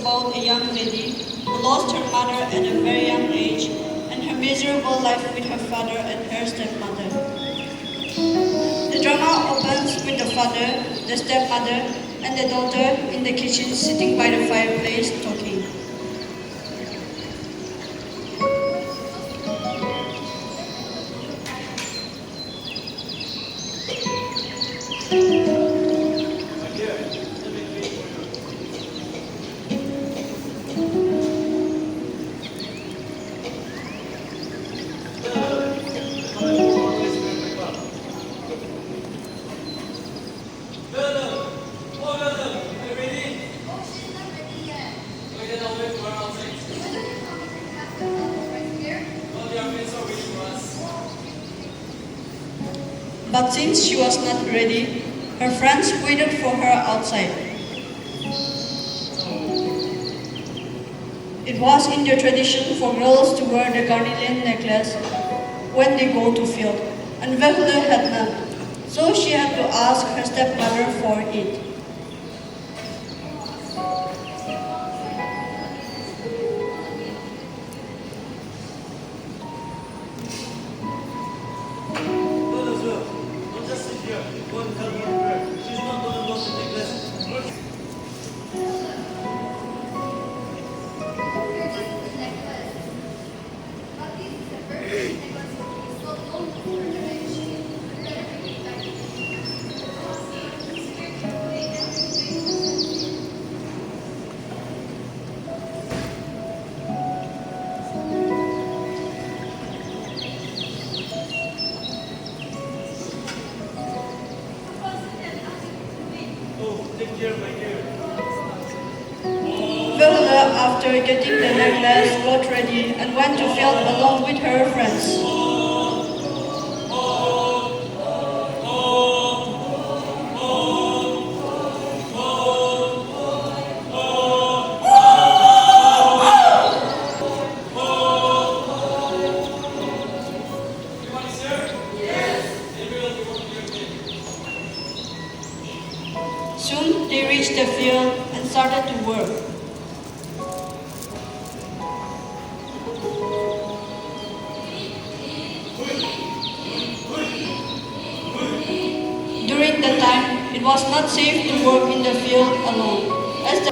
about a young lady who lost her mother at a very young age and her miserable life with her father and her stepmother. The drama opens with the father, the stepmother, and the daughter in the kitchen sitting by the fireplace talking. But since she was not ready, her friends waited for her outside. It was in their tradition for girls to wear the carnelian necklace when they go to field, and Vehule had none, so she had to ask her stepmother for it. Vehule, after getting the necklace, got ready and went to field along with her friends. Soon they reached the field and started to work. During the time, it was not safe to work in the field alone, as the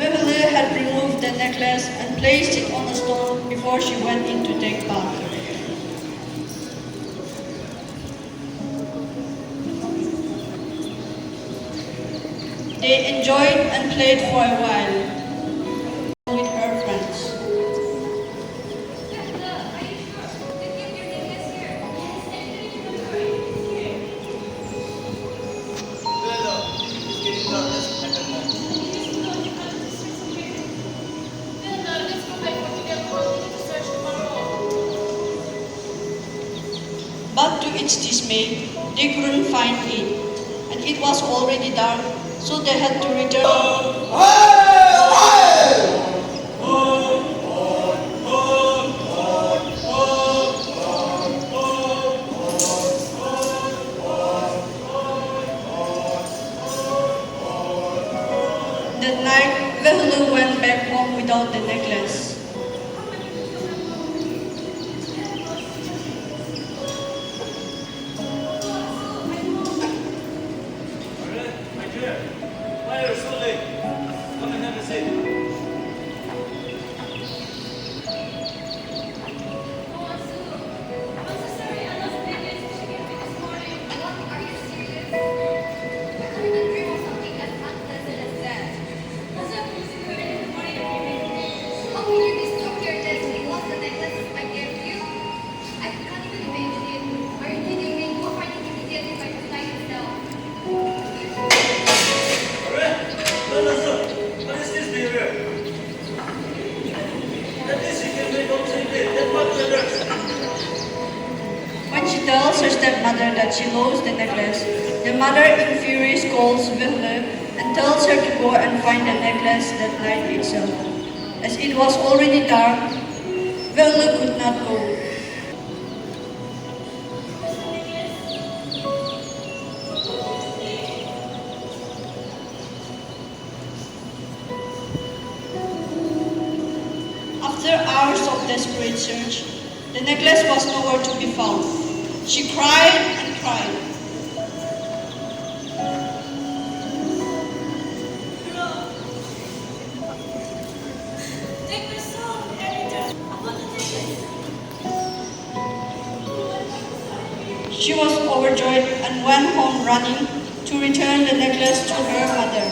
Vehule had removed the necklace and placed it on a stone before she went in to take bath. They enjoyed and played for a while with her friends. But to its dismay, they couldn't find it, and it was already dark, so they had to return. That night, Vehule went back home without the necklace. Why are you so late? Come and have a seat. How stepmother that she lost the necklace. The mother in fury scolds Villa and tells her to go and find the necklace that night itself. As it was already dark, Villa could not go. After hours of desperate search, the necklace was nowhere to be found. She cried and cried. Take my soul, editor. I want the necklace. She was overjoyed and went home running to return the necklace to her mother.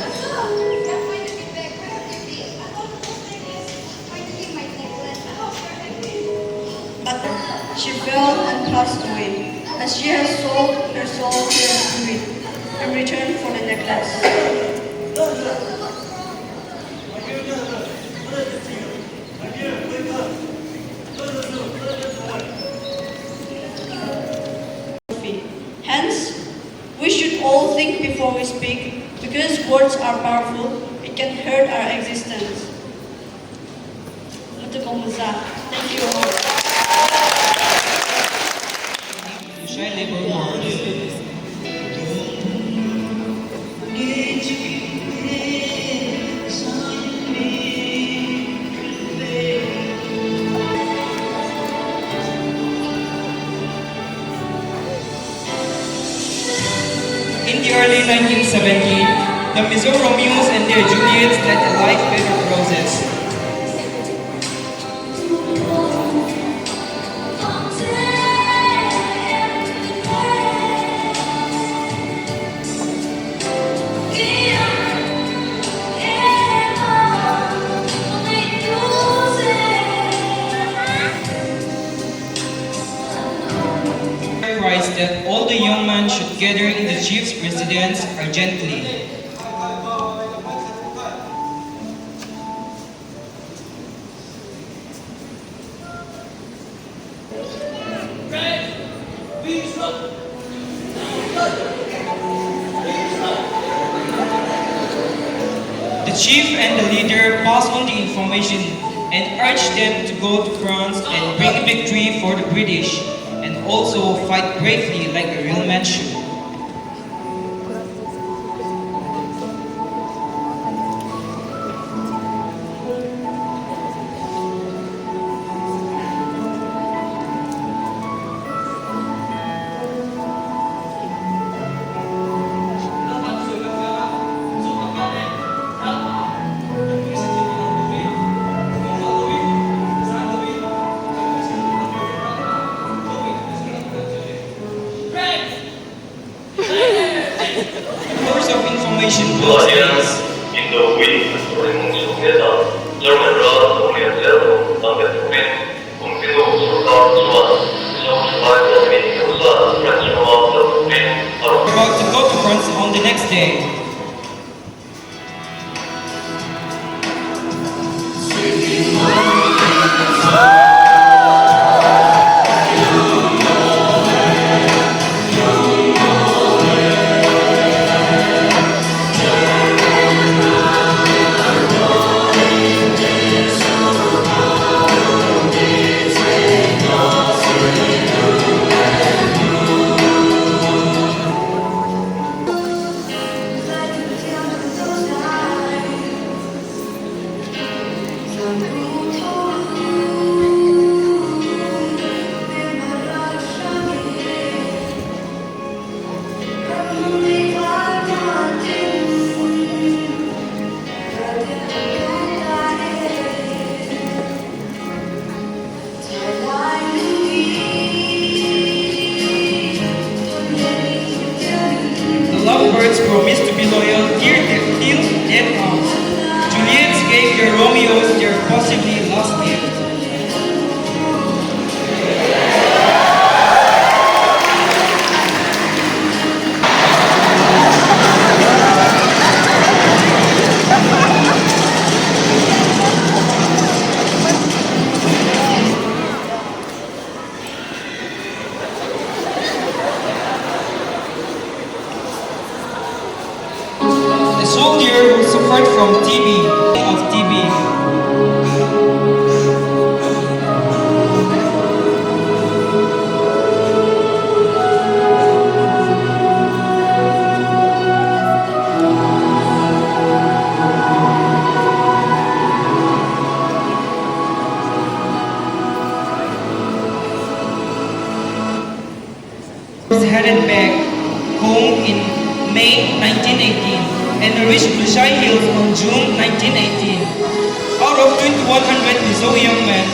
But she fell and passed away, as she has sold her soul to the spirit in return for the necklace. Hence, we should all think before we speak, because words are powerful, it can hurt our existence. Thank you all. Shine labor words. In the early 1970s, the Mizo Romeos and their Juliets led a life bed of roses. That all the young men should gather in the chief's residence urgently. The chief and the leader passed on the information and urged them to go to France and bring a victory for the British, and also fight bravely like a real man should. Source of information those days. 인도의 소리몽 속에서 젊은이와 동네에서 남편동네 공신도 수가 수와 서울수가 및 교사 프란치노와 동네 바로 About to go to France on the next day. Lovebirds promised to be loyal till death comes. Juliets gave their Romeos their possibly last reached Lushai Hills on June 1918. Out of 2,100 Mizo young men,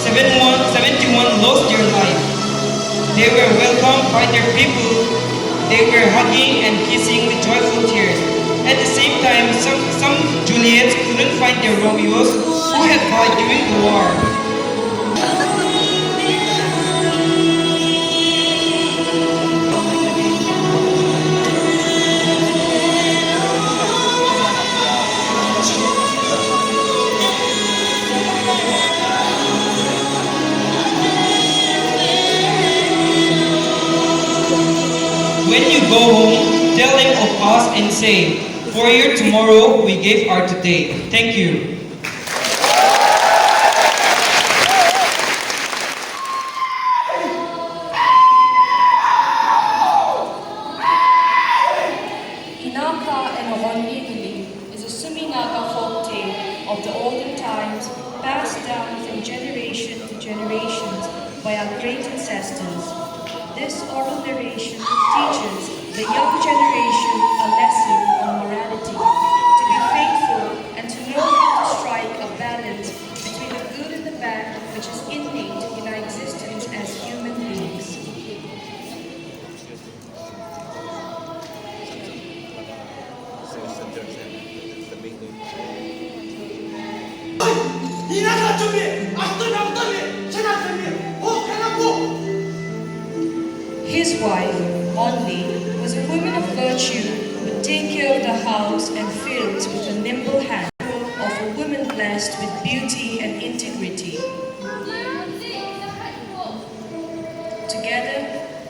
71 lost their life. They were welcomed by their people. They were hugging and kissing with joyful tears. At the same time, some Juliets couldn't find their Romeos who had died during the war. When you go home, tell them of us and say, for your tomorrow, we gave our today. Thank you. Inaka and Oronigili is a Suminaga folk tale of the olden times passed down from generation to generations by our great ancestors. This oral narration teaches the young generation a lesson on morality, to be faithful and to know how to strike a balance between the good and the bad which is innate in our existence as human beings. His wife, Onli, was a woman of virtue who would take care of the house and fields with a nimble hand, of a woman blessed with beauty and integrity. Together,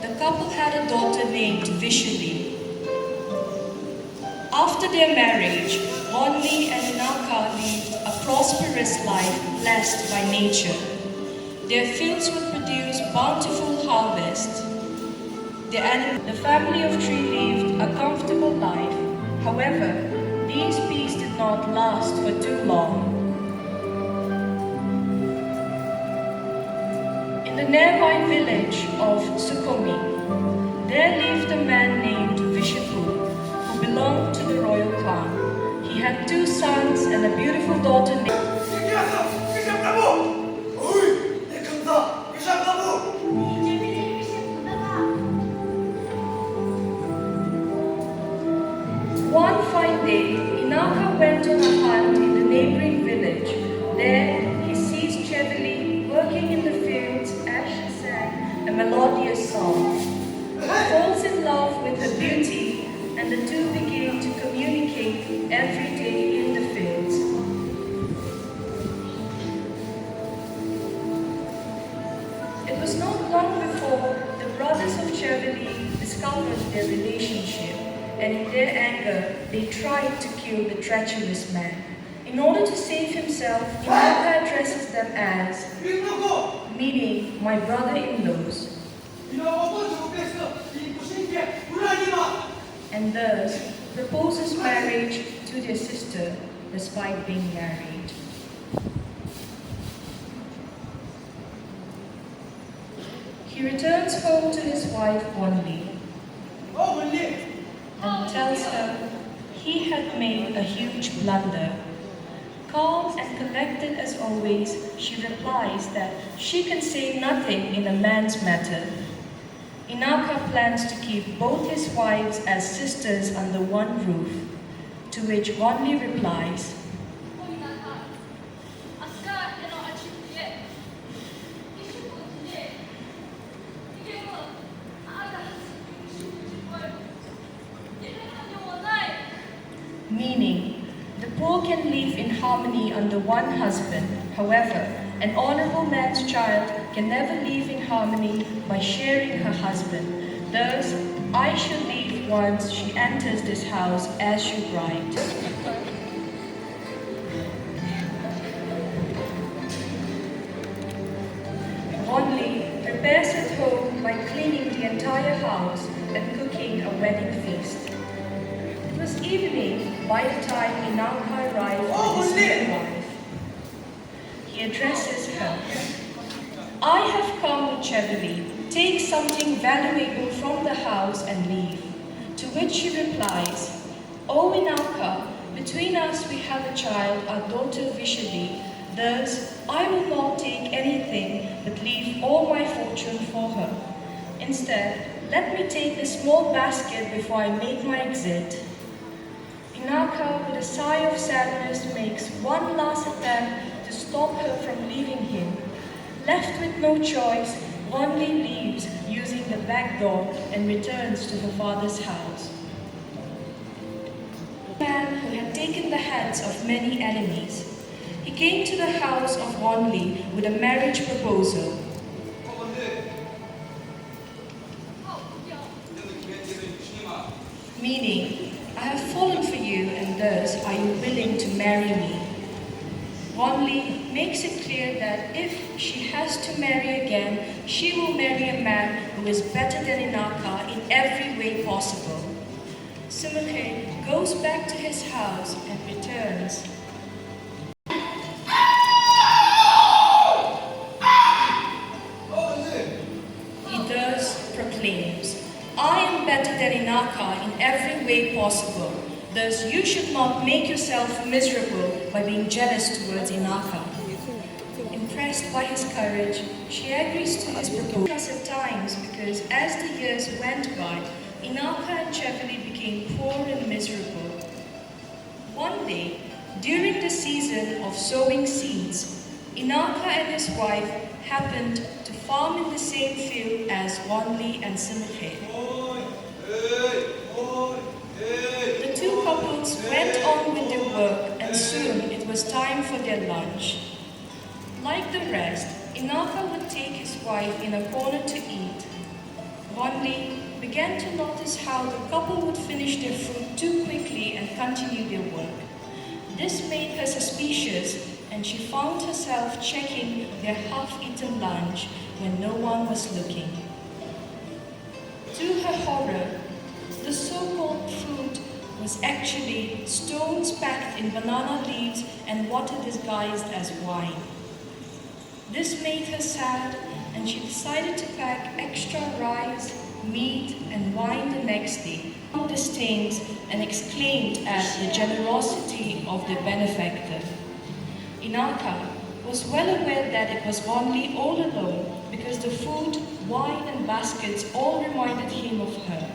the couple had a daughter named Vishali. After their marriage, Onli and Inaka lived a prosperous life blessed by nature. Their fields would produce bountiful harvests. The family of Tree lived a comfortable life. However, these peace did not last for too long. In the nearby village of Sukhumi, there lived a man named Vishapu, who belonged to the royal clan. He had 2 sons and a beautiful daughter named One fine day, Inaka went on a hunt in the neighboring village. There, he sees Chevali working in the fields as she sang a melodious song. He falls in love with her beauty, and the two begin to communicate every day in the fields. It was not long before the brothers of Chevali discovered their relationship, and in their anger, they tried to kill the treacherous man. In order to save himself, Inaka addresses them as, meaning my brother-in-laws, and thus proposes marriage to their sister despite being married. He returns home to his wife Onli and tells her he had made a huge blunder. Calm and collected as always, she replies that she can say nothing in a man's matter. Inaka plans to keep both his wives as sisters under one roof, to which Onli replies, meaning, the poor can live in harmony under one husband. However, an honorable man's child can never live in harmony by sharing her husband. Thus, I shall leave once she enters this house as your bride. Onli prepares at home by cleaning the entire house and cooking a wedding feast. It was evening by the time Inaka arrived with his new wife. He addresses her. I have come with Chevali. Take something valuable from the house and leave. To which she replies, O Inaka, between us we have a child, our daughter Vishali. Thus, I will not take anything but leave all my fortune for her. Instead, let me take this small basket before I make my exit. Inaka, with a sigh of sadness, makes one last attempt to stop her from leaving him. Left with no choice, Ronli leaves using the back door and returns to her father's house. A man who had taken the hands of many enemies. He came to the house of Ronli with a marriage proposal. Meaning, I have fallen for you and thus are you willing to marry me? Ronli makes it clear that if she has to marry again, she will marry a man who is better than Inaka in every way possible. Simukhe goes back to his house and returns. He thus proclaims, I am better than Inaka in every way possible. Thus, you should not make yourself miserable by being jealous towards Inaka. Impressed by his courage, she agrees to his proposal at times because as the years went by, Inaka and Chevali became poor and miserable. One day, during the season of sowing seeds, Inaka and his wife happened to farm in the same field as Ronli and Simukhe. The two couples went on with their work and soon it was time for their lunch. Like the rest, Inaka would take his wife in a corner to eat. Ronli began to notice how the couple would finish their food too quickly and continue their work. This made her suspicious and she found herself checking their half-eaten lunch when no one was looking. To her horror, the so-called food was actually stones packed in banana leaves and water disguised as wine. This made her sad and she decided to pack extra rice, meat and wine the next day. She disdained and exclaimed at the generosity of the benefactor. Inaka was well aware that it was Ronli all alone because the food, wine and baskets all reminded him of her.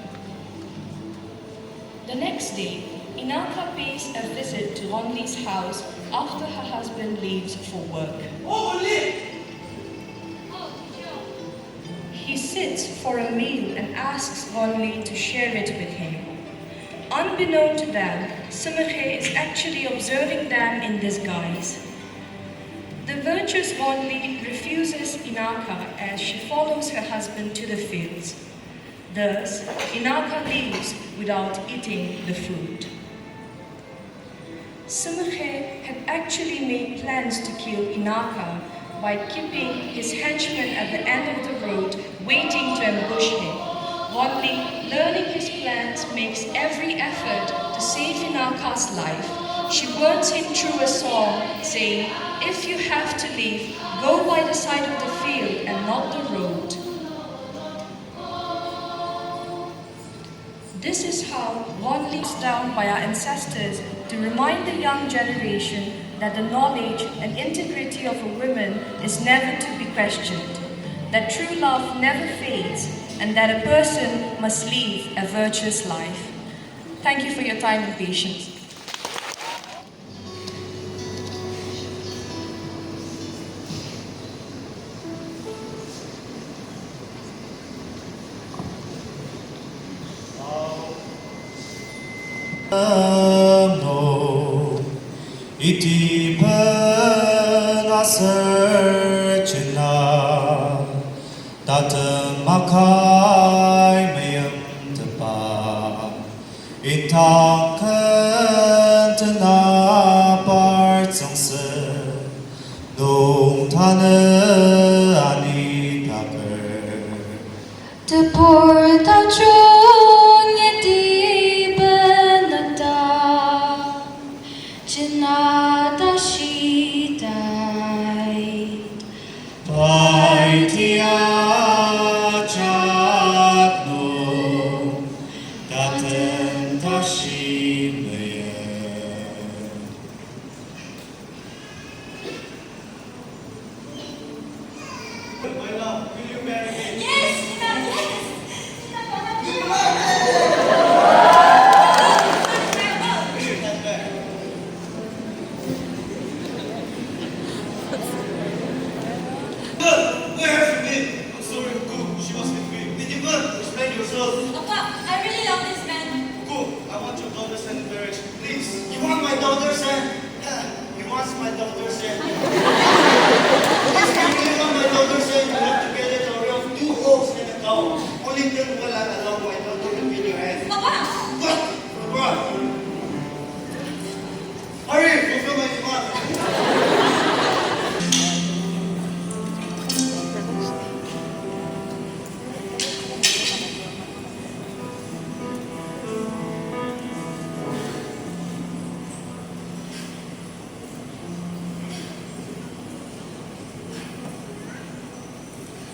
The next day, Inaka pays a visit to Ronli's house after her husband leaves for work. He sits for a meal and asks Ronli to share it with him. Unbeknown to them, Simukhe is actually observing them in disguise. The virtuous Ronli refuses Inaka as she follows her husband to the fields. Thus, Inaka leaves without eating the food. Simukhe had actually made plans to kill Inaka by keeping his henchmen at the end of the road waiting to ambush him. Ronli, learning his plans, makes every effort to save Inaka's life. She warns him through a song, saying, if you have to leave, go by the side of the field and not the road. This is how Ronli is down by our ancestors to remind the young generation that the knowledge and integrity of a woman is never to be questioned, that true love never fades, and that a person must live a virtuous life. Thank you for your time and patience. Iti pengasar cina Tata makai mayam tepa Itangkan tena partsang se Nung tana ani taker Tepur tachung yeti benata Janata shitai Pai tia chakno Taten tashime My love, will you marry me? Yes, Ina, yes. Ina, Will you come back? Good. Where have you been? I'm sorry, Cook. She was with me. Did you good? Explain yourself. Papa, I really love this man. Cook, I want your daughter's hand in marriage. Please. You want my daughter's hand? Yeah, he wants my daughter's hand. If you really want my daughter's hand, you have to get it around 2 oaks and a cow. Only then will I allow my daughter to be in your hand. Papa, What? What? Hurry, fulfill my demand.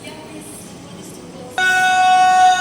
yeah, please. What is the goal?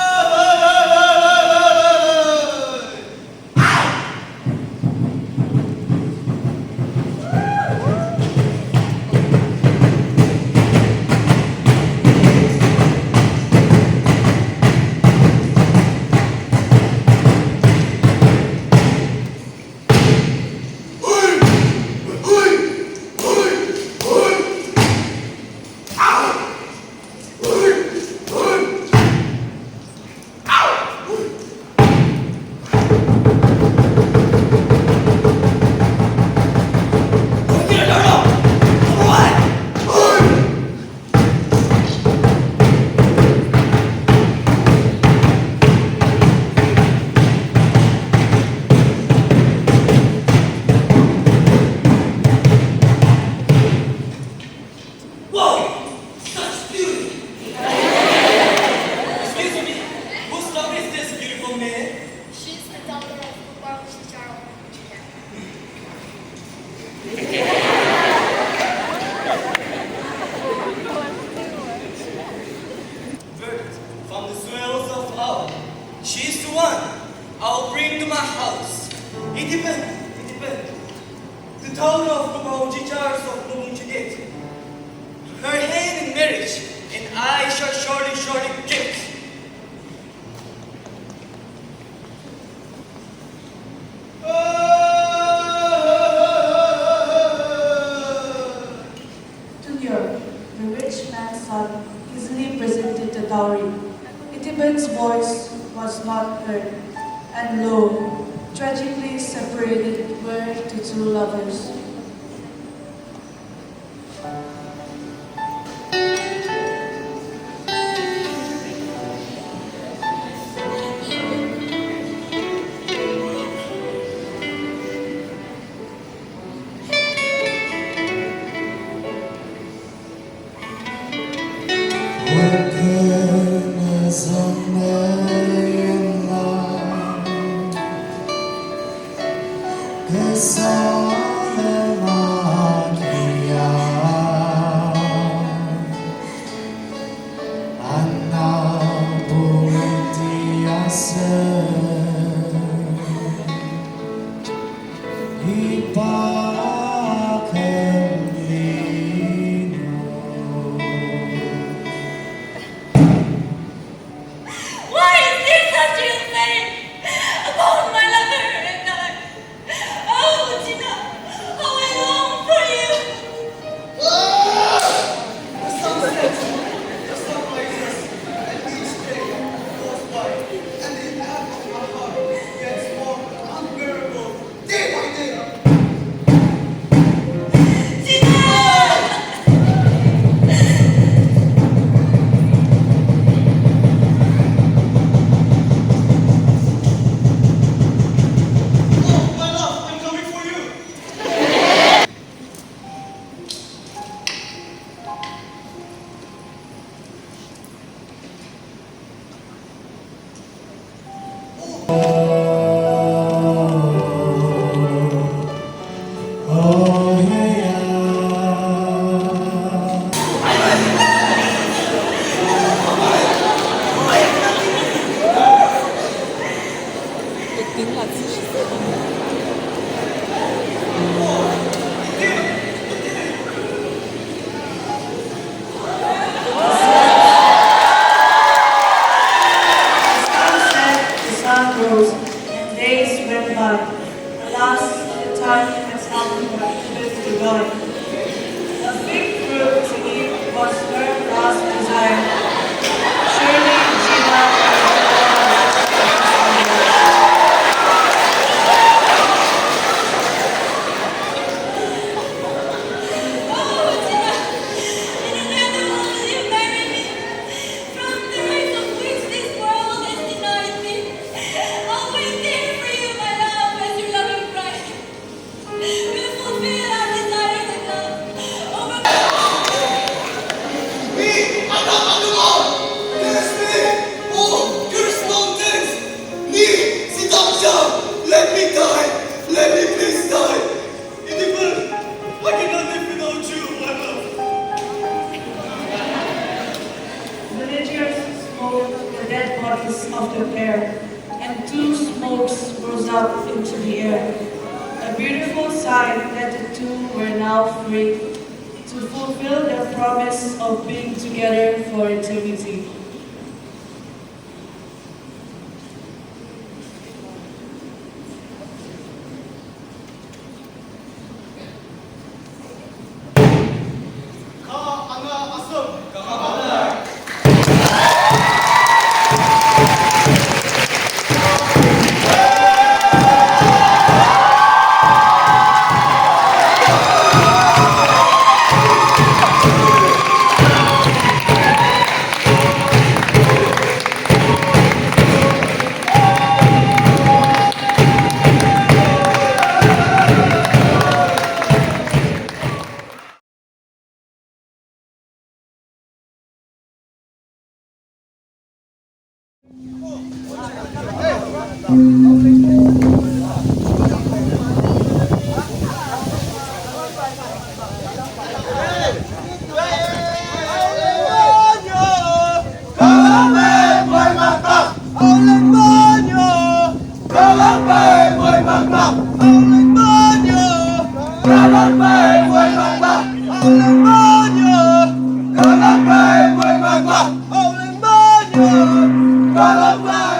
Whoa! Such beauty! Excuse me, whose daughter is this beautiful man? She's the daughter of Kupang Chicharo. Verdict from the swells of love. She's the one I'll bring to my house. It depends. The daughter of Kumauji Charles of Mumujigit. Her hand in marriage, and I shall surely get. Junior, the rich man's son, easily presented the dowry. Itiban's voice was not heard, and lo, tragically separated were the two lovers. Cái gió time. Surely, Gina Let me die! Let me please die! Oedipus, I cannot live without you, my love. villagers smoke the dead bodies of their pair, and two smokes rose up into the air. A beautiful sign that the two were now free to fulfill their promise of being together for eternity. Bye.